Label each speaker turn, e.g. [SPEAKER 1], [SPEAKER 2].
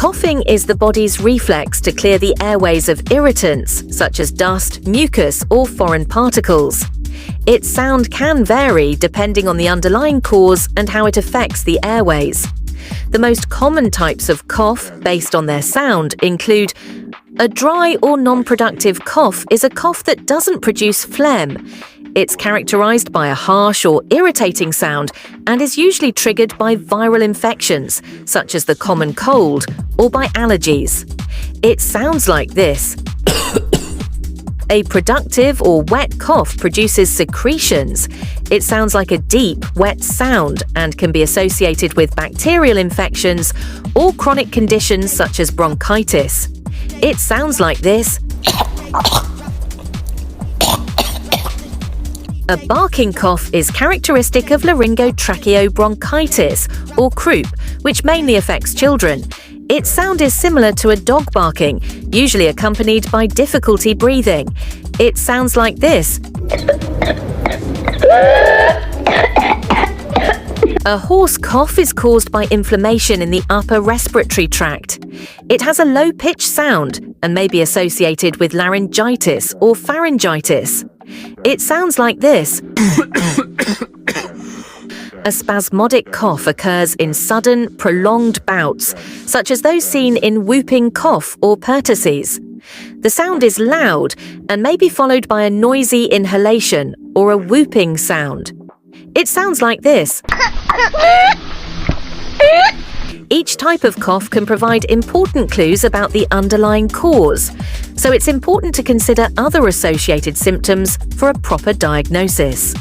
[SPEAKER 1] Coughing is the body's reflex to clear the airways of irritants, such as dust, mucus, or foreign particles. Its sound can vary depending on the underlying cause and how it affects the airways. The most common types of cough, based on their sound, include a dry or non-productive cough is a cough that doesn't produce phlegm. It's characterized by a harsh or irritating sound and is usually triggered by viral infections, such as the common cold, or by allergies. It sounds like this. A productive or wet cough produces secretions. It sounds like a deep, wet sound and can be associated with bacterial infections or chronic conditions such as bronchitis. It sounds like this. A barking cough is characteristic of laryngotracheobronchitis, or croup, which mainly affects children. Its sound is similar to a dog barking, usually accompanied by difficulty breathing. It sounds like this. A hoarse cough is caused by inflammation in the upper respiratory tract. It has a low-pitched sound and may be associated with laryngitis or pharyngitis. It sounds like this. A spasmodic cough occurs in sudden, prolonged bouts, such as those seen in whooping cough or pertussis. The sound is loud and may be followed by a noisy inhalation or a whooping sound. It sounds like this. Each type of cough can provide important clues about the underlying cause, so it's important to consider other associated symptoms for a proper diagnosis.